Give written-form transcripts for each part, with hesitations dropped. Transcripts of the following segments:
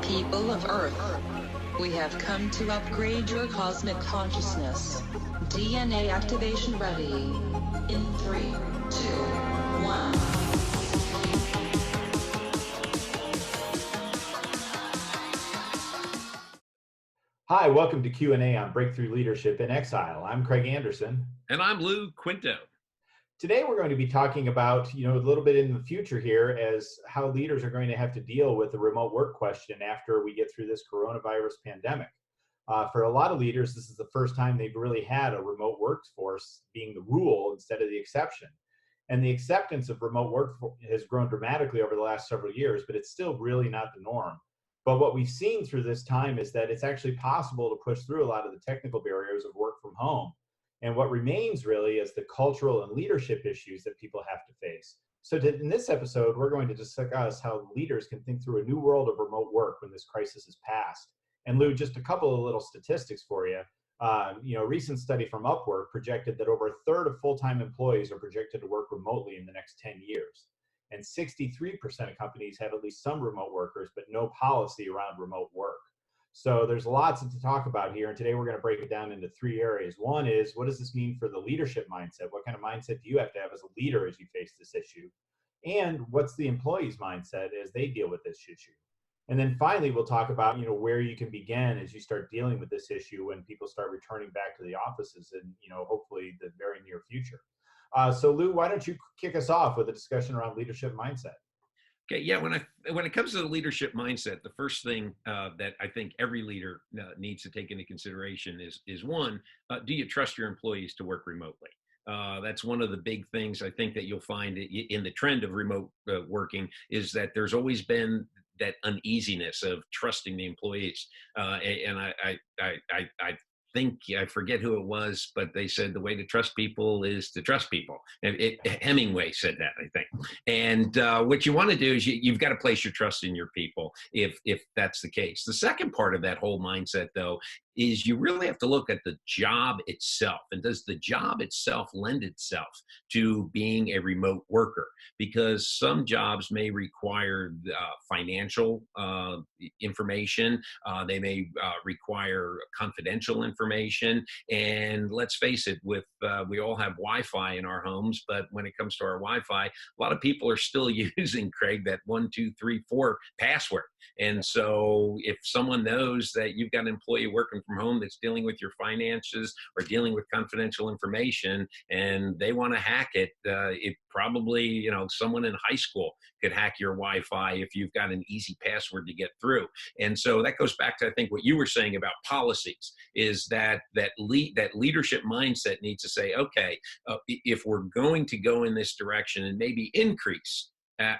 People of Earth, we have come to upgrade your cosmic consciousness. DNA activation ready. In 3, 2, 1. Hi, welcome to Q&A on Breakthrough Leadership in Exile. I'm Craig Anderson. And I'm Lou Quinto. Today we're going to be talking about, a little bit in the future here as how leaders are going to have to deal with the remote work question after we get through this coronavirus pandemic. For a lot of leaders, this is the first time they've really had a remote workforce being the rule instead of the exception. And the acceptance of remote work has grown dramatically over the last several years, but it's still really not the norm. But what we've seen through this time is that it's actually possible to push through a lot of the technical barriers of work from home. And what remains really is the cultural and leadership issues that people have to face. So in this episode, we're going to discuss how leaders can think through a new world of remote work when this crisis is past. And Lou, just a couple of little statistics for you. A recent study from Upwork projected that over a third of full-time employees are projected to work remotely in the next 10 years. And 63% of companies have at least some remote workers, but no policy around remote work. So there's lots to talk about here. And today we're going to break it down into three areas. One is, what does this mean for the leadership mindset? What kind of mindset do you have to have as a leader as you face this issue? And what's the employee's mindset as they deal with this issue? And then finally, we'll talk about, where you can begin as you start dealing with this issue when people start returning back to the offices in, hopefully the very near future. So Lou, why don't you kick us off with a discussion around leadership mindset? Okay, yeah. When it comes to the leadership mindset, the first thing that I think every leader needs to take into consideration is one: do you trust your employees to work remotely? That's one of the big things I think that you'll find in the trend of remote working is that there's always been that uneasiness of trusting the employees, and I think I forget who it was, but they said the way to trust people is to trust people. Hemingway said that, I think. And what you want to do is you've got to place your trust in your people if that's the case. The second part of that whole mindset, though, is you really have to look at the job itself. And does the job itself lend itself to being a remote worker? Because some jobs may require financial information. They may require confidential information. And let's face it, we all have Wi-Fi in our homes, but when it comes to our Wi-Fi, a lot of people are still using, Craig, that 1, 2, 3, 4 password. And so if someone knows that you've got an employee working from home that's dealing with your finances or dealing with confidential information and they want to hack it, it probably, someone in high school could hack your Wi-Fi if you've got an easy password to get through. And so that goes back to, I think, what you were saying about policies, is that leadership mindset needs to say, okay, if we're going to go in this direction and maybe increase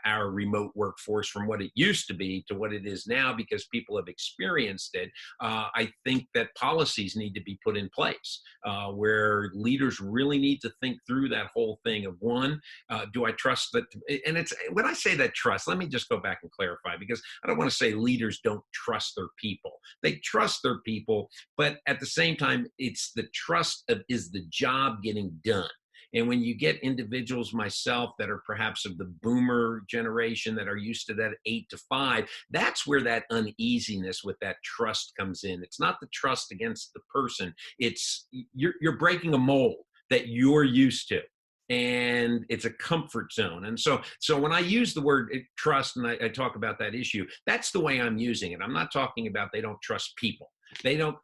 our remote workforce from what it used to be to what it is now, because people have experienced it, I think that policies need to be put in place where leaders really need to think through that whole thing of, one, do I trust that? And it's when I say that trust, let me just go back and clarify, because I don't want to say leaders don't trust their people. They trust their people, but at the same time, it's the trust of, is the job getting done? And when you get individuals, myself, that are perhaps of the boomer generation that are used to that 8 to 5, that's where that uneasiness with that trust comes in. It's not the trust against the person. It's you're breaking a mold that you're used to. And it's a comfort zone. And so when I use the word trust and I talk about that issue, that's the way I'm using it. I'm not talking about they don't trust people. They don't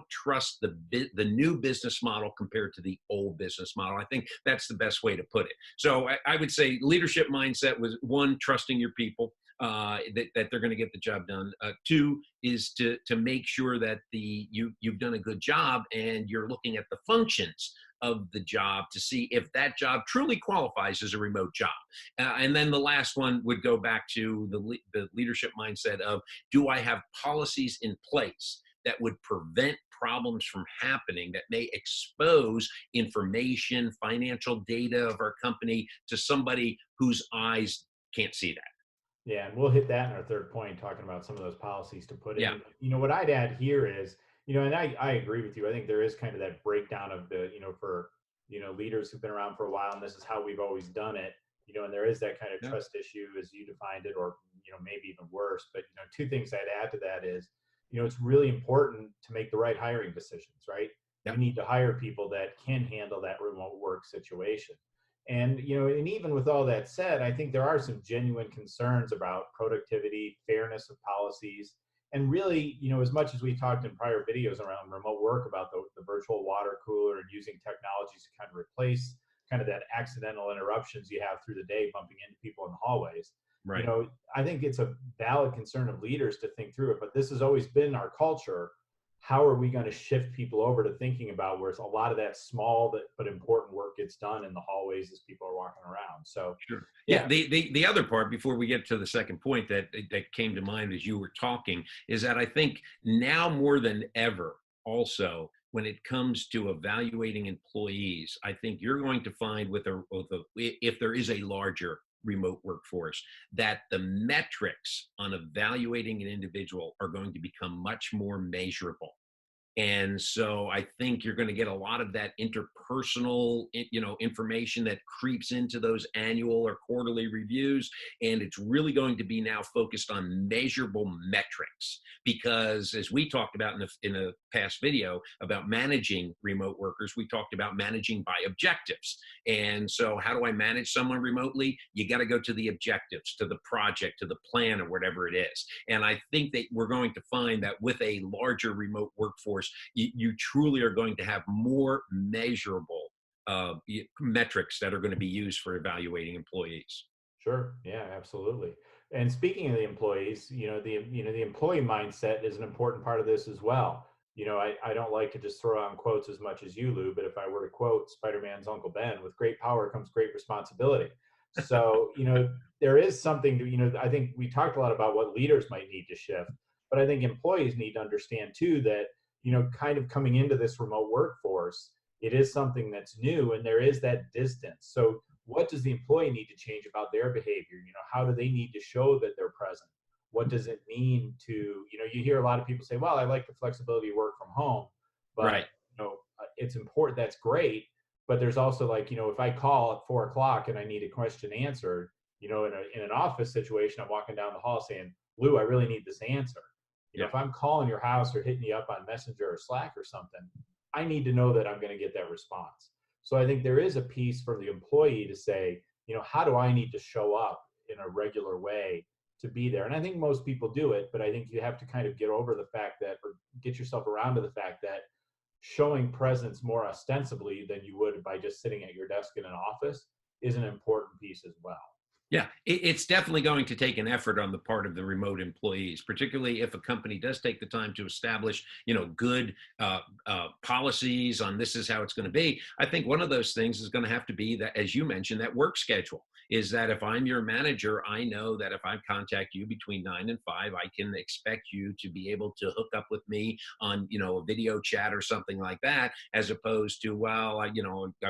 trust the new business model compared to the old business model. I think that's the best way to put it. So I would say leadership mindset was, one, trusting your people, that they're going to get the job done. Two is to make sure that you've done a good job and you're looking at the functions of the job to see if that job truly qualifies as a remote job. And then the last one would go back to the leadership mindset of, do I have policies in place that would prevent problems from happening that may expose information, financial data of our company to somebody whose eyes can't see that? Yeah, and we'll hit that in our third point, talking about some of those policies to put in. Yeah. What I'd add here is, and I agree with you. I think there is kind of that breakdown of the, for, leaders who've been around for a while, and this is how we've always done it, and there is that kind of trust issue as you defined it, or, maybe even worse. worse. But, two things I'd add to that is, it's really important to make the right hiring decisions, right? Yep. You need to hire people that can handle that remote work situation. And, and even with all that said, I think there are some genuine concerns about productivity, fairness of policies, and really, as much as we talked in prior videos around remote work about the virtual water cooler and using technologies to kind of replace kind of that accidental interruptions you have through the day bumping into people in the hallways. Right. I think it's a valid concern of leaders to think through it, but this has always been our culture. How are we going to shift people over to thinking about where a lot of that small but important work gets done in the hallways as people are walking around? So, sure. Yeah. The other part before we get to the second point that came to mind as you were talking is that I think now more than ever, also when it comes to evaluating employees, I think you're going to find if there is a larger remote workforce, that the metrics on evaluating an individual are going to become much more measurable. And so I think you're going to get a lot of that interpersonal, information that creeps into those annual or quarterly reviews. And it's really going to be now focused on measurable metrics, because as we talked about in a past video about managing remote workers, we talked about managing by objectives. And so how do I manage someone remotely? You got to go to the objectives, to the project, to the plan, or whatever it is. And I think that we're going to find that with a larger remote workforce, you truly are going to have more measurable metrics that are going to be used for evaluating employees. Sure. Yeah, absolutely. And speaking of the employees, the employee mindset is an important part of this as well. I don't like to just throw on quotes as much as you, Lou, but if I were to quote Spider-Man's Uncle Ben, with great power comes great responsibility. So, there is something to, I think we talked a lot about what leaders might need to shift, but I think employees need to understand too that, kind of coming into this remote workforce, it is something that's new and there is that distance. So what does the employee need to change about their behavior? How do they need to show that they're present? What does it mean to, you hear a lot of people say, well, I like the flexibility of work from home, but, right. It's important. That's great. But there's also like, if I call at 4 o'clock and I need a question answered, in an office situation, I'm walking down the hall saying, Lou, I really need this answer. If I'm calling your house or hitting you up on Messenger or Slack or something, I need to know that I'm going to get that response. So I think there is a piece for the employee to say, how do I need to show up in a regular way to be there? And I think most people do it, but I think you have to kind of get over the fact that, or get yourself around to the fact that showing presence more ostensibly than you would by just sitting at your desk in an office is an important piece as well. Yeah, it's definitely going to take an effort on the part of the remote employees, particularly if a company does take the time to establish, good policies on this is how it's going to be. I think one of those things is going to have to be that, as you mentioned, that work schedule. Is that if I'm your manager, I know that if I contact you between 9 and 5, I can expect you to be able to hook up with me on, a video chat or something like that, as opposed to, well, I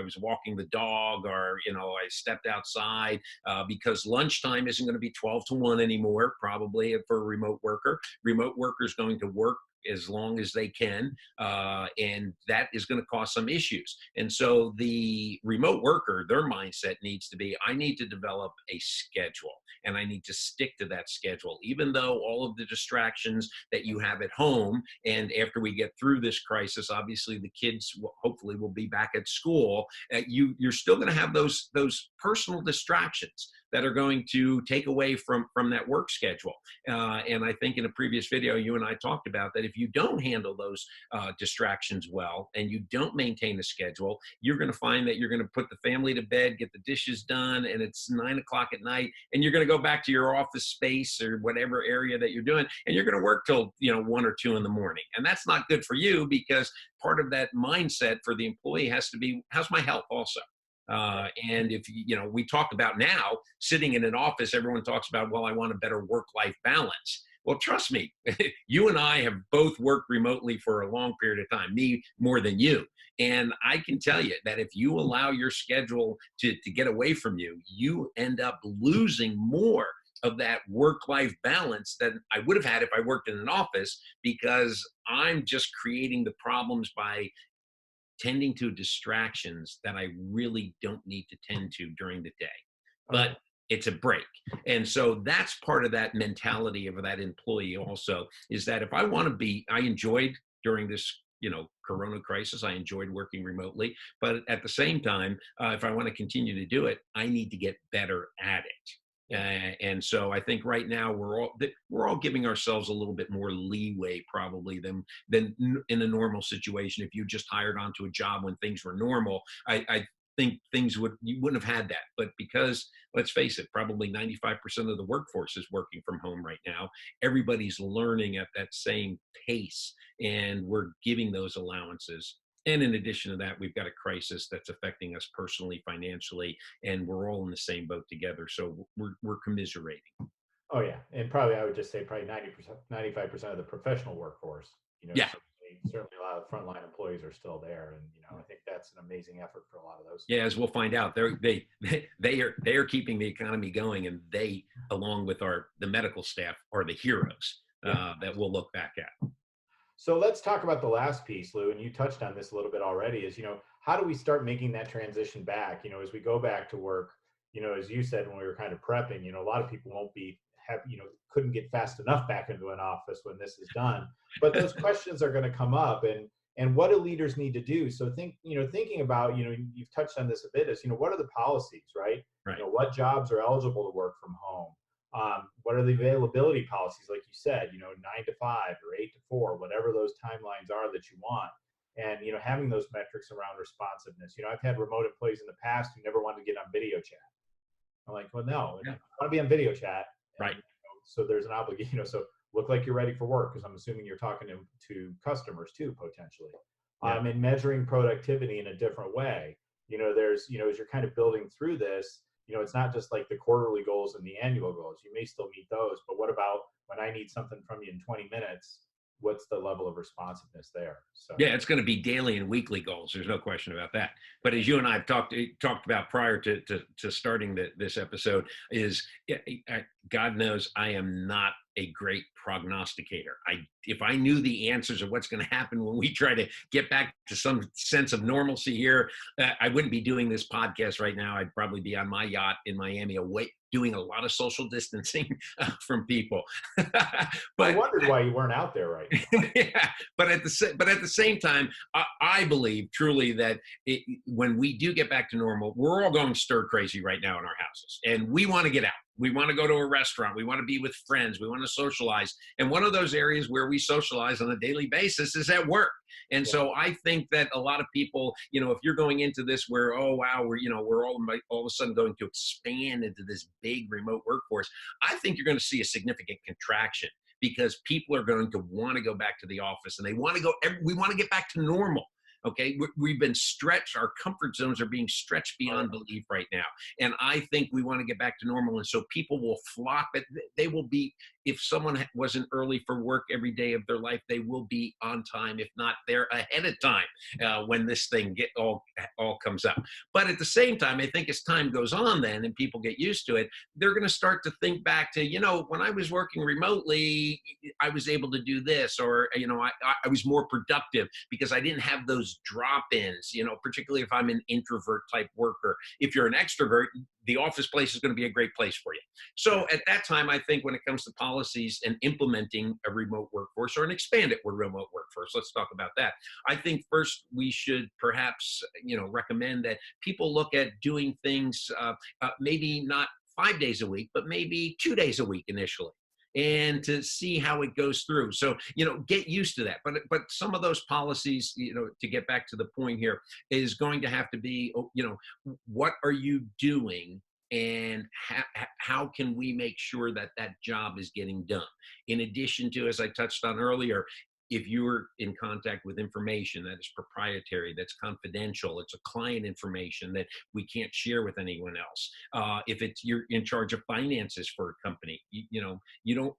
was walking the dog, or, I stepped outside because lunchtime isn't going to be 12 to 1 anymore, probably for a remote worker. Remote worker is going to work as long as they can, and that is going to cause some issues. And so the remote worker, their mindset needs to be, I need to develop a schedule, and I need to stick to that schedule, even though all of the distractions that you have at home, and after we get through this crisis, obviously the kids hopefully will be back at school, you're still going to have those personal distractions that are going to take away from that work schedule. And I think in a previous video, you and I talked about that if you don't handle those distractions well, and you don't maintain a schedule, you're going to find that you're going to put the family to bed, get the dishes done, and it's 9 o'clock at night, and you're going to go back to your office space or whatever area that you're doing, and you're going to work till 1 or 2 in the morning. And that's not good for you, because part of that mindset for the employee has to be, how's my health also? And if, we talk about now sitting in an office, everyone talks about, well, I want a better work-life balance. Well, trust me, you and I have both worked remotely for a long period of time, me more than you. And I can tell you that if you allow your schedule to get away from you, you end up losing more of that work-life balance that I would have had if I worked in an office, because I'm just creating the problems by tending to distractions that I really don't need to tend to during the day. But it's a break. And so that's part of that mentality of that employee also, is that if I want to be, I enjoyed during this, Corona crisis, I enjoyed working remotely, but at the same time, if I want to continue to do it, I need to get better at it. And so I think right now we're all giving ourselves a little bit more leeway probably than in a normal situation. If you just hired onto a job when things were normal, I think you wouldn't have had that. But because, let's face it, probably 95% of the workforce is working from home right now. Everybody's learning at that same pace, and we're giving those allowances. And in addition to that, we've got a crisis that's affecting us personally, financially, and we're all in the same boat together. So we're commiserating. Oh yeah, and probably I would just say probably 90%, 95% of the professional workforce. Yeah. Certainly a lot of frontline employees are still there, and I think that's an amazing effort for a lot of those. Yeah, as we'll find out, they are keeping the economy going, and they, along with the medical staff, are the heroes that we'll look back at. So let's talk about the last piece, Lou, and you touched on this a little bit already, is, how do we start making that transition back, as we go back to work, as you said, when we were kind of prepping, a lot of people couldn't get fast enough back into an office when this is done, but those questions are going to come up, and what do leaders need to do? So thinking about, you've touched on this a bit, is, what are the policies, right? Right. What jobs are eligible to work from home? What are the availability policies, like you said, 9 to 5 or 8 to 4, whatever those timelines are that you want. And, having those metrics around responsiveness. I've had remote employees in the past who never wanted to get on video chat. I'm like, well, no, I want to be on video chat. And, right. So there's an obligation, so look like you're ready for work, because I'm assuming you're talking to customers too, potentially. Yeah. And measuring productivity in a different way. There's, as you're kind of building through this, it's not just like the quarterly goals and the annual goals. You may still meet those, but what about when I need something from you in 20 minutes? What's the level of responsiveness there? So yeah, it's going to be daily and weekly goals. There's no question about that. But as you and I have talked about prior to starting this episode, is God knows I am not a great prognosticator. If I knew the answers of what's going to happen when we try to get back to some sense of normalcy here, I wouldn't be doing this podcast right now. I'd probably be on my yacht in Miami, away, doing a lot of social distancing from people. But I wondered why you weren't out there right now. Yeah, but at the same time, I believe truly that when we do get back to normal, we're all going stir crazy right now in our houses, and we want to get out. We want to go to a restaurant. We want to be with friends. We want to socialize. And one of those areas where we socialize on a daily basis is at work. And so I think that a lot of people, if you're going into this where, oh, wow, we're all of a sudden going to expand into this big remote workforce, I think you're going to see a significant contraction, because people are going to want to go back to the office, and we want to get back to normal. Okay, we've been stretched. Our comfort zones are being stretched beyond belief right now. And I think we want to get back to normal. And so people will flock, but they will be, if someone wasn't early for work every day of their life, they will be on time, if not there ahead of time, when this thing all comes up. But at the same time, I think as time goes on then and people get used to it, they're going to start to think back to, when I was working remotely, I was able to do this, or, I was more productive because I didn't have those drop-ins, particularly if I'm an introvert type worker. If you're an extrovert, the office place is going to be a great place for you. So at that time, I think when it comes to policies and implementing a remote workforce or an expanded remote workforce, let's talk about that. I think first we should perhaps, recommend that people look at doing things maybe not 5 days a week, but maybe 2 days a week initially, and to see how it goes through. So, get used to that. But some of those policies, to get back to the point here, is going to have to be, what are you doing, and how can we make sure that that job is getting done? In addition to, as I touched on earlier, if you're in contact with information that is proprietary, that's confidential, it's a client information that we can't share with anyone else. If you're in charge of finances for a company, you don't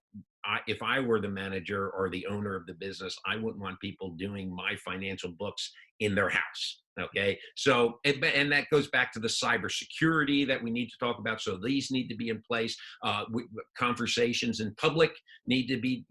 if I were the manager or the owner of the business, I wouldn't want people doing my financial books in their house. Okay. So, and that goes back to the cybersecurity that we need to talk about. So these need to be in place. Conversations in public need to be,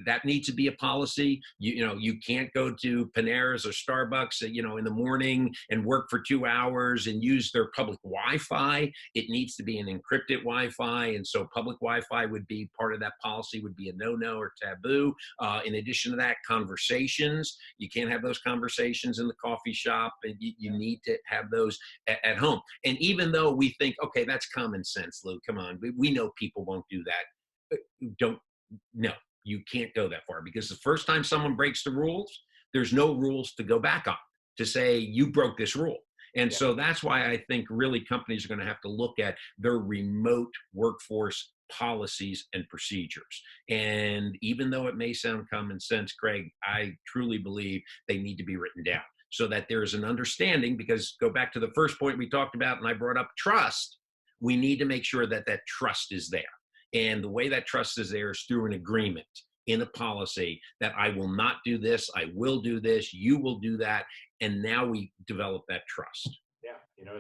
that needs to be a policy. You can't go to Panera's or Starbucks, in the morning and work for 2 hours and use their public Wi-Fi. It needs to be an encrypted Wi-Fi. And so public Wi-Fi would be part of that policy, would be a no-no or taboo. In addition to that, conversations, you can't have those conversations in the coffee shop, and you need to have those at home. And even though we think, okay, that's common sense, Lou, come on, we know people won't do that. No, you can't go that far, because the first time someone breaks the rules, there's no rules to go back on to say you broke this rule. And so that's why I think really companies are going to have to look at their remote workforce policies and procedures. And even though it may sound common sense, Craig, I truly believe they need to be written down so that there's an understanding, because go back to the first point we talked about, and I brought up trust. We need to make sure that that trust is there. And the way that trust is there is through an agreement in a policy that I will not do this, I will do this, you will do that. And now we develop that trust. Yeah,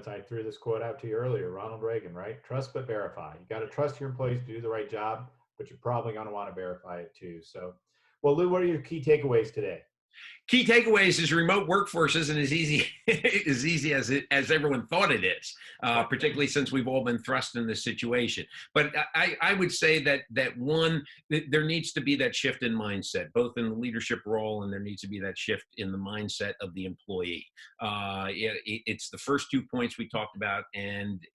I threw this quote out to you earlier, Ronald Reagan, right? Trust but verify. You got to trust your employees to do the right job, but you're probably going to want to verify it too. So, well, Lou, what are your key takeaways today? Key takeaways is remote workforce isn't as easy as everyone thought it is, particularly since we've all been thrust in this situation. But I would say that one, there needs to be that shift in mindset, both in the leadership role, and there needs to be that shift in the mindset of the employee. It's the first 2 points we talked about, and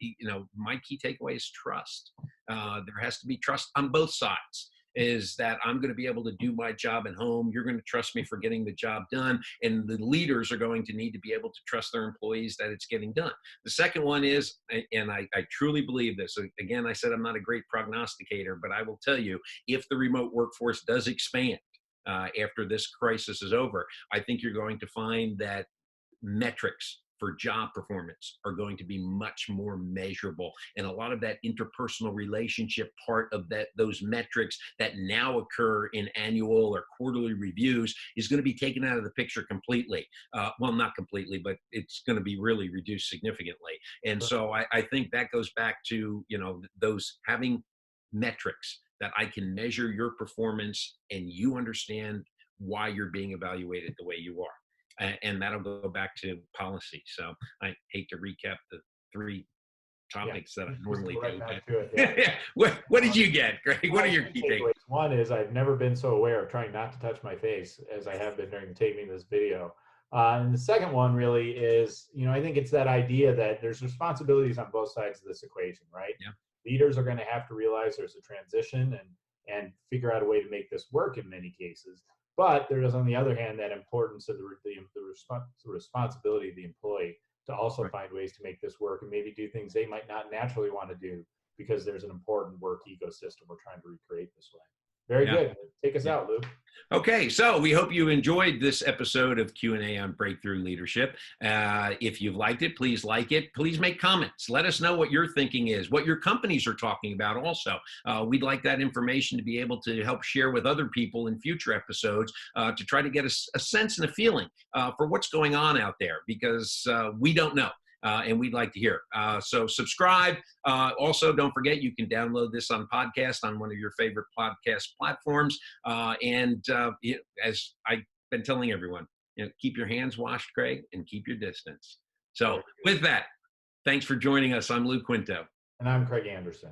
my key takeaway is trust. There has to be trust on both sides. Is that I'm going to be able to do my job at home. You're going to trust me for getting the job done. And the leaders are going to need to be able to trust their employees that it's getting done. The second one is, and I truly believe this, again, I said I'm not a great prognosticator, but I will tell you, if the remote workforce does expand after this crisis is over, I think you're going to find that metrics for job performance are going to be much more measurable. And a lot of that interpersonal relationship part of those metrics that now occur in annual or quarterly reviews is going to be taken out of the picture completely. Well, not completely, but it's going to be really reduced significantly. And so I think that goes back to, those having metrics that I can measure your performance and you understand why you're being evaluated the way you are. And that'll go back to policy. So I hate to recap the 3 topics that I normally do. What did you get, Greg? What are your key takeaways? One is I've never been so aware of trying not to touch my face as I have been during taping this video. And the second one really is, I think it's that idea that there's responsibilities on both sides of this equation, right? Yeah. Leaders are going to have to realize there's a transition and figure out a way to make this work in many cases. But there is, on the other hand, that importance of the responsibility of the employee to also find ways to make this work and maybe do things they might not naturally want to do because there's an important work ecosystem we're trying to recreate this way. Very good. Take us out, Lou. Okay, so we hope you enjoyed this episode of Q&A on Breakthrough Leadership. If you've liked it, please like it. Please make comments. Let us know what your thinking is, what your companies are talking about also. We'd like that information to be able to help share with other people in future episodes to try to get a sense and a feeling for what's going on out there, because we don't know. And we'd like to hear. So subscribe. Also, don't forget, you can download this on podcast on one of your favorite podcast platforms. As I've been telling everyone, keep your hands washed, Craig, and keep your distance. So with that, thanks for joining us. I'm Lou Quinto. And I'm Craig Anderson.